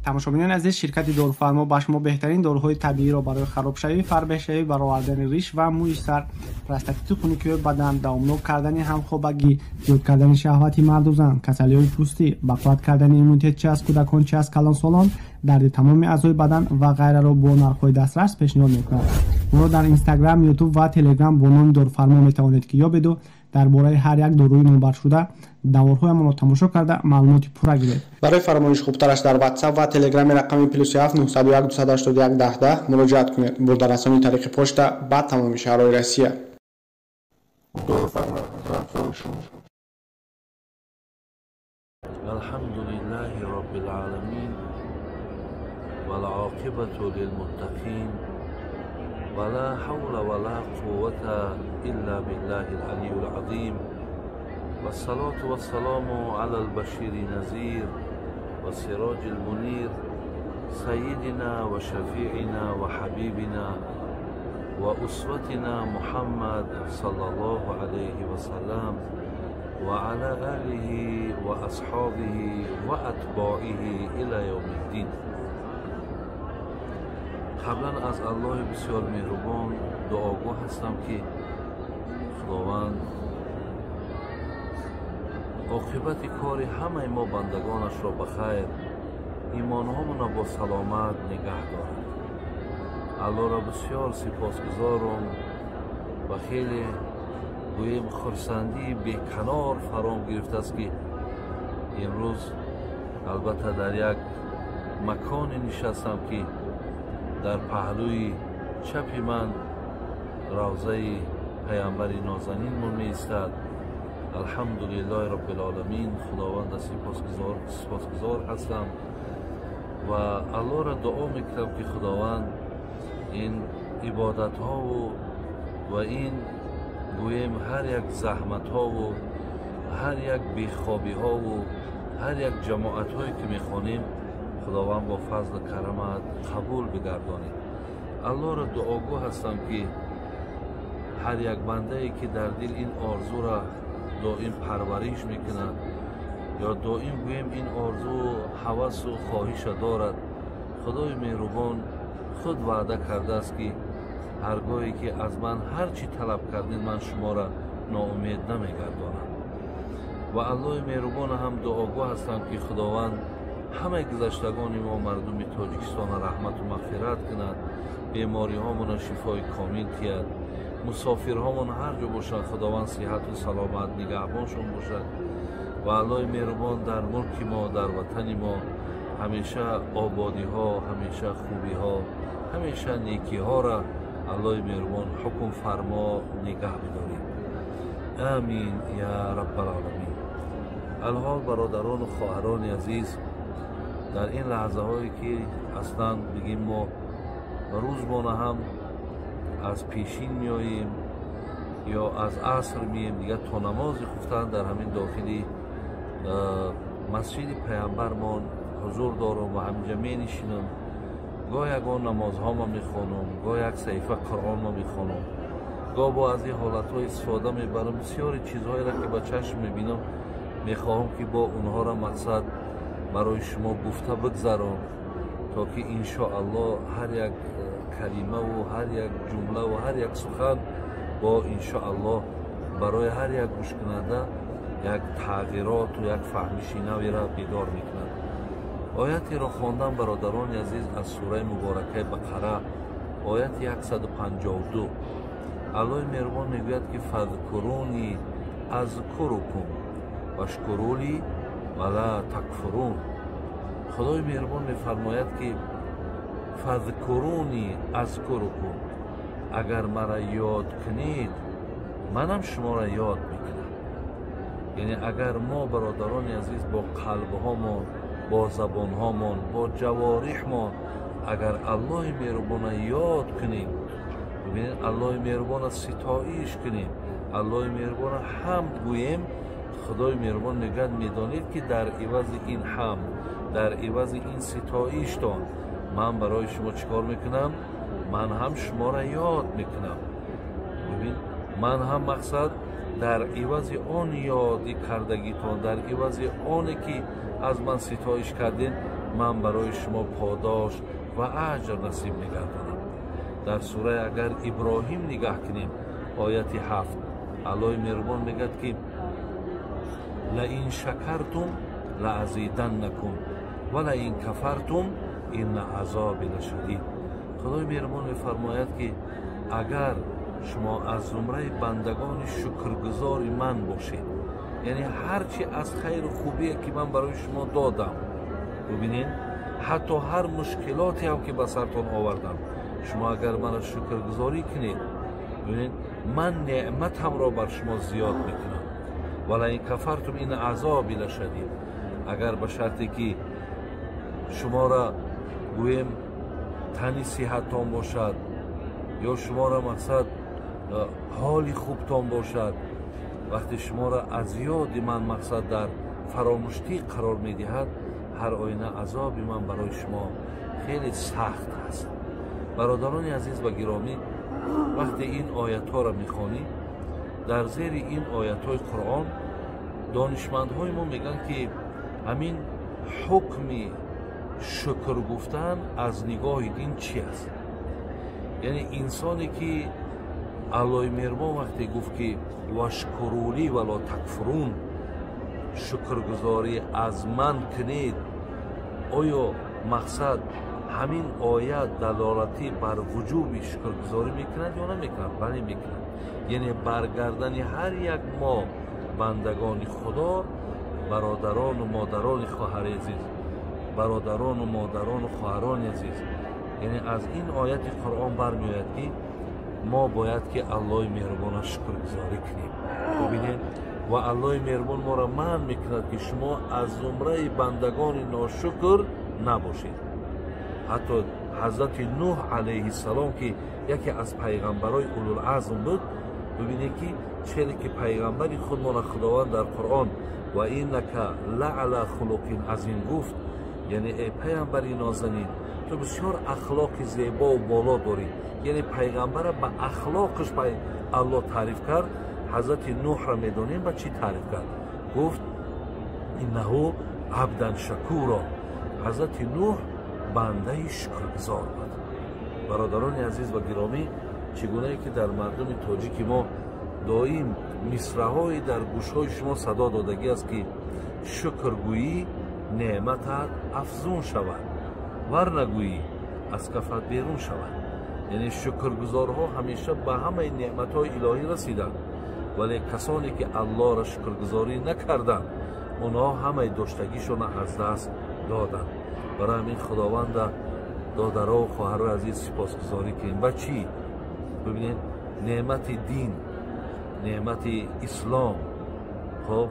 тамошобинон азиз, ширкати дорфармо ба шумо беҳтарин дороҳои табииро барои харобшавӣ, фарбешавӣ, баровардани риш ва мӯи сар, простатити хунукиёи бадан, давомнок кардани ҳамхобагӣ, зиёд кардани шаҳвати марду зан, касалиҳои пӯстӣ, бақувват кардани иммунитет чӣ аз кӯдакон, чӣ аз калонсолон, дарди тамоми аъзои бадан ва ғайраро бо нархҳои дастрас пешниҳод мекунад. моро дар Instagram, YouTube ва Telegram бо номи дорфармо метавонед ки ёбеду дар бораи ҳар як дорои номбаршуда даворҳоямонро тамошо карда маълумоти пурра гиред. барои фармоиш хубтараш дар WhatsApp ва Telegram рақами +7 901 281 1010 муроҷиат кунед. бурдарасонии тариқи почта ба тамоми шаҳрҳои Россия. الحمدلله رب العالمين والعاقبة للمتقين ولا حول ولا قوة إلا بالله العلي العظيم والصلاة والسلام على البشير نذير والسراج المنير سيدنا وشفيعنا وحبيبنا وأسوتنا محمد صلى الله عليه وسلم وعلى آله وأصحابه وأتباعه إلى يوم الدين. قبلا از الله بسیار مهربان دعاگو هستم که خداوند عاقبت کار همه ما بندگانش را بخیر، ایمانهامون را با سلامت نگه دارد. الله را بسیار سپاسگزارم و خیلی گویم خرسندی بیکنار فرام گرفته است که امروز البته در یک مکانی نشستم که در پهلوی چپ من روضه پیامبر نازنین من می ایستد. الحمدلله رب العالمین، خداوند سپاسگزار هستم و الله را دعا میکنم که خداوند این عبادت ها و این گویم هر یک زحمت ها و هر یک بیخوابی ها و هر یک جماعت هایی که میخوانیم خداوند با فضل کرمت قبول بگردانید. الله را دعاگو هستم که هر یک بنده ای که در دل این آرزو را دائم پرورش میکند یا دائم گویم این آرزو هوس و خواهش دارد، خدای مهربان خود وعده کرده است که هرگاهی که از من هر چی طلب کردین من شما را ناامید نمیگردانم. و الله مهربان هم دعاگو هستم که خداوند همه گذشتگان ما مردم تاجیکستان رحمت و مغفرت کند، بیماری هامون شفای کامل کند، مسافر هامون هر جا باشند خداوند صحت و سلامت نگهبانشون باشد و الله مهربان در ملک ما، در وطن ما همیشه آبادی ها، همیشه خوبی ها، همیشه نیکی ها را الله مهربان حکم فرما نگه بدارید. آمین یا رب العالمین. الحال برادران و خواهران عزیز، در این لحظه هایی که اصلا بگیم ما روزانه هم از پیشین میاییم یا از عصر میاییم دیگه تا نماز خفتن در همین داخلی مسجد پیامبرمان حضور دارم و همینجا می نشینم. گاه یکان نماز ها ما میخوانم، گاه یک صحیفه قرآن ما میخوانم، گاه با از این حالت های استفاده میبرم. بسیاری چیزهایی را که با چشم میبینم میخواهم که با اونها را مقصد برای شما گفته بگذارم تا که انشاءالله هر یک کلمه و هر یک جمله و هر یک سخن با انشاءالله برای هر یک گوش کننده یک تغییرات و یک فهمش نوی را بیدار میکند. آیتی را خواندم برادران عزیز از سوره مبارکه بقره، آیت 152. الله مهربان میگوید که فذکرونی اذکرکم واشکرولی ولا تکفرون. خدای مهربان میفرماید که فذکرونی اذکرکم، اگر مرا یاد کنید منم شما را یاد میکنم. یعنی اگر ما برادران عزیز با قلب هامون، با زبان هامون، با جوارح ما اگر الله مهربان یاد کنیم، ببینید الله مهربان ستایش کنیم، الله مهربان حمد گوییم، خدای مهربان نگه میدانید که در عوض این حمد، در عوض این ستایش تان من برای شما چیکار میکنم؟ من هم شما را یاد میکنم. ببین من هم مقصد در عوض آن یادی کردگیتان، در عوض آنی که از من ستایش کردین، من برای شما پاداش و اجر نصیب می‌گردانم. در سوره اگر ابراهیم نگاه کنیم آیت 7 الله مهربان میگه که لئن شکرتم لازیدنکم ولئن کفرتم ان عذابی لشدید. خدای مهربان میفرماید که اگر شما از زمره بندگان شکرگزار من باشید، یعنی هرچی از خیر و خوبی که من برای شما دادم، ببینید حتی هر مشکلاتی هم که به سرتان آوردم، شما اگر من شکرگزاری کنید، ببینید من نعمتم را بر شما زیاد میکنم. ولئن کفرتم این عذابی لشدید. اگر به شرطی که شما را گویم تنی صحتتان باشد، یا شما را مقصد حالی خوبتان باشد، وقتی شما را از یاد من مقصد در فراموشی قرار میدهد، هر آینه عذابی من برای شما خیلی سخت است. برادران عزیز و گرامی، وقتی این آیت ها را میخوانی، در زیر این آیت های قرآن دانشمندهای ما میگن که همین حکم شکر گفتن از نگاه دین چی است. یعنی انسانی که الله مهربان وقتی گفت که واشکرولی ولا تکفرون، شکرگزاری از من کنید، آیا مقصد همین آیت دلالتی بر وجوب شکرگزاری میکند یا نمیکند؟ بله میکند. یعنی برگردن هر یک ما بندگان خدا، برادران و مادران خواهر عزیز، برادران و مادران و خواهران عزیز، یعنی از این آیت قرآن برمیآید که ما باید که الله مهربان شکرگزاری کنیم. ببینید و الله مهربان ما را منع میکند که شما از زمره بندگان ناشکر نباشید. حتی حضرت نوح علیه السلام که یکی از پیغمبرای اولوالعزم بود، ببینید که چه که پیغمبری خود ما را خداوند در قرآن و اینک لعلی خلق عظیم گفت، یعنی ای پیغمبری نازنین تو بسیار اخلاق زیبا و بالا داری. یعنی پیغمبر به اخلاقش الله تعریف کرد. حضرت نوح را میدونیم با چی تعریف کرد؟ گفت انه عبدا شکورا. حضرت نوح بنده شکرگزار بود. برادران عزیز و گرامی، چگونه که در مردم تاجیک ما دائم مصرع‌های در گوش‌های شما صدا دادگی است که شکرگویی نعمتت افزون شود، ورنگویی از کفت بیرون شود. یعنی شکرگزارها همیشه به همه نعمت‌های الهی رسیدند، ولی کسانی که الله را شکرگزاری نکردند، اونها همه داشتگیشون از دست دادند. برای همین خداوند دادرها و خواهرای عزیز سپاسگزاری کنیم. و چی؟ ببینید نعمت دین، نعمت اسلام، خب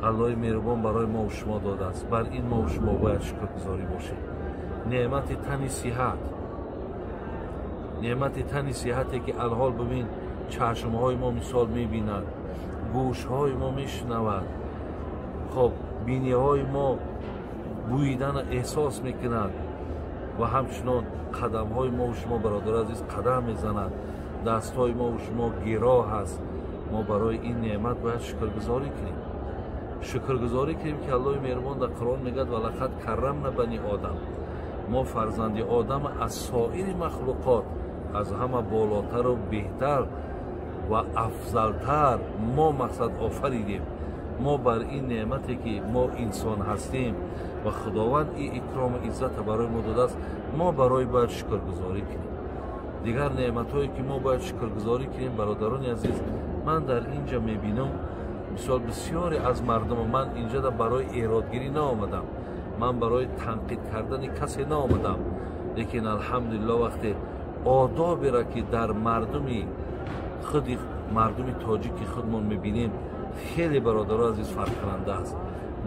الله مهربان برای ما و شما داده است. بر این ما و شما باید شکرگزاری باشیم. نعمت تن صحت، نعمت تن صحتی که الحال ببین چشمهای ما مثال میبیند، گوشهای ما میشنود، خب بینیهای ما بویدن احساس میکند و همچنان قدمهای ما و شما برادر عزیز قدم میزند، دستهای ما و شما گراه هست. ما برای این نعمت باید شکرگزاری کنیم. شکرگزاری کنیم که الله مهربان در قرآن میگه ولقد کرمنا بنی آدم، ما فرزند آدم از سایر مخلوقات از همه بالاتر و بهتر و افضلتر ما مقصد آفریدیم. ما بر این نعمتی که ما انسان هستیم و خداوند این اکرام و عزت برای ما داده است، ما برای باید شکرگزاری کنیم. دیگر نعمت‌هایی که ما باید شکرگزاری کنیم برادران عزیز، من در اینجا میبینم مثال بسیاری از مردم، من اینجا برای ایرادگیری نآمدم، من برای تنقید کردن کسی نآمدم، لیکن الحمدلله وقتی آدابی را که در مردمی خودی مردم تاجیکی خودمون میبینیم، خیلی برادران عزیز فرق کننده است.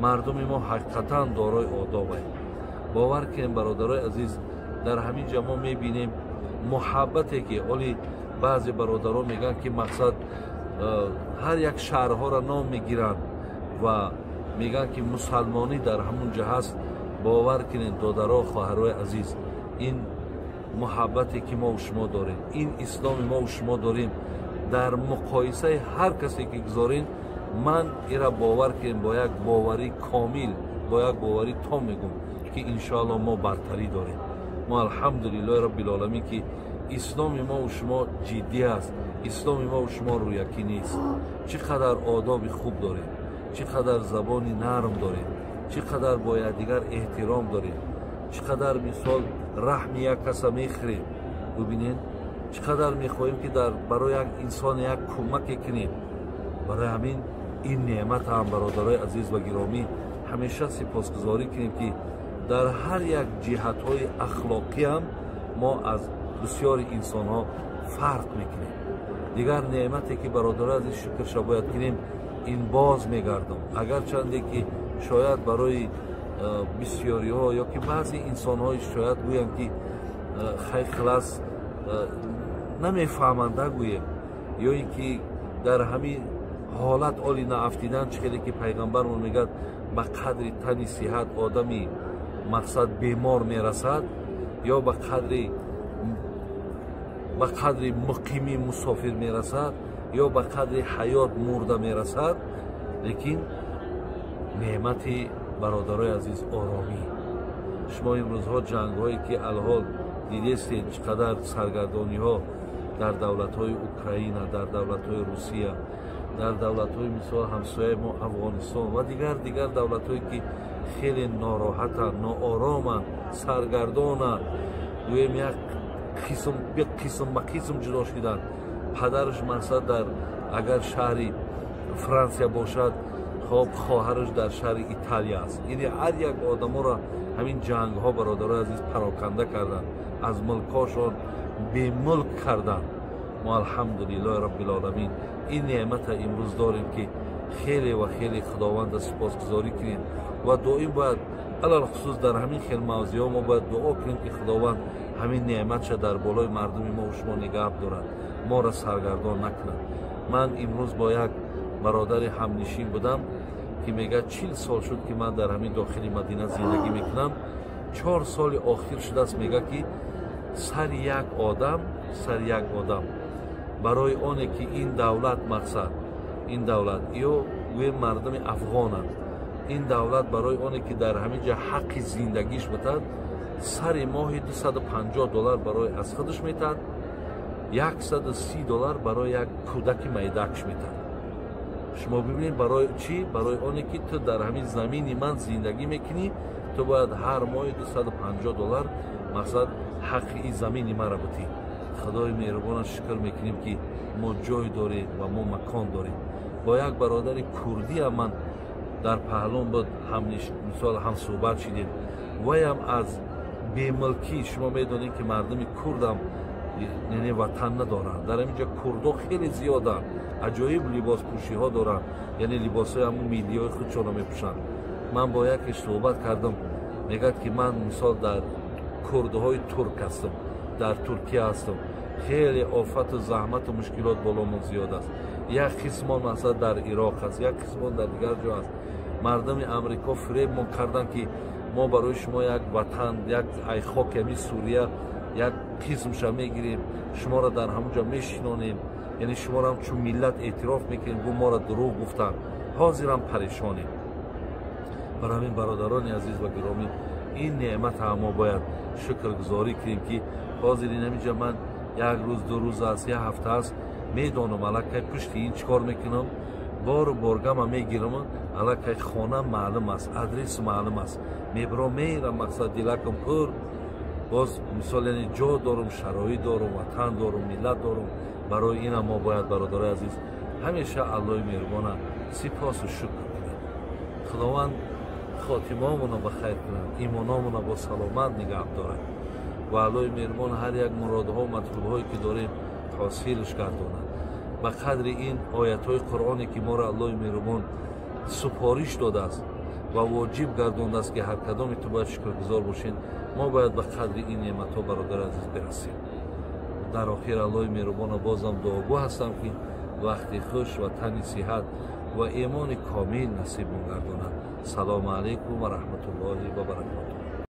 مردم ما حقیقتا دارای آداب است. باور کنیم برادران عزیز، در همین جمع میبینیم محبتی که اولی بعضی برادران میگن که مقصد هر یک شهرها را نام میگیرن و میگن که مسلمانی در همون جا هست. باور کنین دادرها خواهرای عزیز، این محبتی که ما و شما داریم، این اسلام ما و شما داریم، дар муқоисаи ҳар касе ки гузорин, ман ира бовар кардем бо як боварӣ комил, бо як боварӣ том мегӯм ки иншоалло мо бартарӣ дорем. мо алҳамдулиллоҳи роббилоламин ки исломи мо у шумо ҷиддӣ аст, исломи мо у шумо рӯякӣ нест. чӣ қадар одоби хуб дорем, чӣ қадар забони нарм дорем, чӣ қадар бо якдигар эҳтиром дорем, чӣ қадар мисол раҳми як каса мехӯрем. бубинед чӣ қадар мехоҳем ки барои як инсон як кӯмаке кунем. барои ҳамин ин неъматам бародарои азиз ва гиромӣ ҳамеша сипосгузорӣ кунем ки дар ҳар як ҷиҳатҳои ахлоқиам мо аз бисёри инсонҳо фарқ мекунем. дигар неъмате ки бародарои азиз шукрша бояд кунем, ин боз мегардам. агарчанде ки шояд барои бисёриҳо ё ки баъзе инсонҳои шояд гӯянд ки хайхлас намефаҳманда гӯем, ё ин ки дар ҳамин ҳолат оли наафтидан чӣ хеле ки пайғамбармон мегӯяд ба қадри тани сиҳат одами мақсад бемор мерасад, ё ба қадри муқимӣ мусофир мерасад, ё ба қадри ҳаёт мурда мерасад. лекин неъмати бародарои азиз оромӣ. шумо имрӯзҳо ҷангҳое ки алҳол дидестед чӣ қадар саргардониҳо дар давлатҳои Украина, дар давлатҳои Русия, дар давлатҳои мисол ҳамсояи мо Афғонистон ва дигар давлатҳое ки хеле нороҳатанд, ноороманд, саргардонанд, гӯем як қисм ба қисм ҷудо шуданд. падараш мақсад дар агар шаҳри Франсия бошад, хоб хоҳараш дар шаҳри Италия аст. яъне ҳар як одаморо ҳамин ҷангҳо бародарои азиз пароканда карданд, аз мулкҳошон бемулк карданд. мо алҳамдулиллоҳи роббилоламин ин неъмата имрӯз дорем ки хеле ва хеле худованда сипосгузорӣ кунем ва доим бояд алалхусус дар ҳамин хел мавзеъҳо мо бояд дуо кунем ки худованд ҳамин неъматша дар болои мардуми мо у шумо нигаҳ дорад, моро саргардон накунад. ман имрӯз бо як бародари ҳамнишин будам ки мегӯяд 40 сол шуд ки ман дар ҳамин дохили Мадина зиндагӣ мекунам. 4 соли охир шудааст мегӯяд ки сари як одам барои оне ки ин давлат мақсад, ин давлат ё гӯем мардуми афғонанд, ин давлат барои оне ки дар ҳамин ҷа ҳаққи зиндагиш бутад, сари моҳи $250 барои аз худаш метад, $130 барои як кӯдаки майдакш метад. шумо бибинед барои чӣ? барои оне ки ту дар ҳамин замини ман зиндагӣ мекунӣ, ту бояд ҳар моҳи $250 мақсад ҳаққи ин замини мара бутӣ. худои меҳрубонаш шукр мекунем ки мо ҷой дорем ва мо макон дорем. бо як бародари курдиам ман дар паҳлон буд мисол ҳамсӯҳбат шудем. ваям аз бемулкӣ, шумо медонед ки мардуми курдам яъне ватан надоранд. дар ҳамин ҷо курдо хеле зиёданд, аҷоиб либоспӯшиҳо доранд, яъне либосҳои ҳамун миллиҳои худшонро мепӯшанд. ман бо якеш суҳбат кардам, мегӯяд ки ман мисол дар курдҳои турк ҳастам, дар Туркия ҳастам. хеле офату заҳмату мушкилот боломон зиёд аст. як қисмон мақсад дар Ироқ аст, як қисмон дар дигар ҷо аст. мардуми Амрико фиребмон карданд ки мо барои шумо як ватан, як ай хоки ҳамин Сурия як қисмша мегирем, шуморо дар ҳамон ҷо мешинонем, яъне шуморо ҳамчун миллат эътироф мекунем, гӯ моро дурӯғ гуфтанд. ҳозирам парешонем. бар ҳамин бародарони азиз ва гиромӣ, ин неъмата мо бояд шукргузорӣ кунем ки ҳозир ин ҳамин ҷо ман як рӯз, ду рӯз аст, як ҳафта аст, медонам аллакай пушти ин чӣ кор мекунам, бору боргама мегирам, аллакай хонам маълум аст, адресу маълум аст, мебарам меирам, мақсад дилакам пур, боз мисол яъне ҷо дорум, шароит дорум, ватан дорум, миллат дорум. барои инам мо бояд бародарои азиз ҳамеша аллоҳи меҳрубона сипосу шукр кунем. худованд хотимаомона ба хайр кунад, имономона бо саломат нигаҳ дорад ва аллоҳи меҳрубон ҳар як муродҳо, матлубҳое ки дорем ҳосилш гардонад. ба қадри ин оятҳои қуръоне ки моро аллоҳи меҳрубон супориш додааст ва воҷиб гардондааст ки ҳар кадоми ту бояд шукргузор бошем, мо бояд ба қадри ин неъматҳо бародари азиз берасем. дар охир аллоҳи меҳрубона бозам дуогӯ ҳастам ки вақти хуш ва тани сиҳат ва имони комил насиб гардонад. салому алайкум ва раҳматуллоҳи ва баракатуҳ.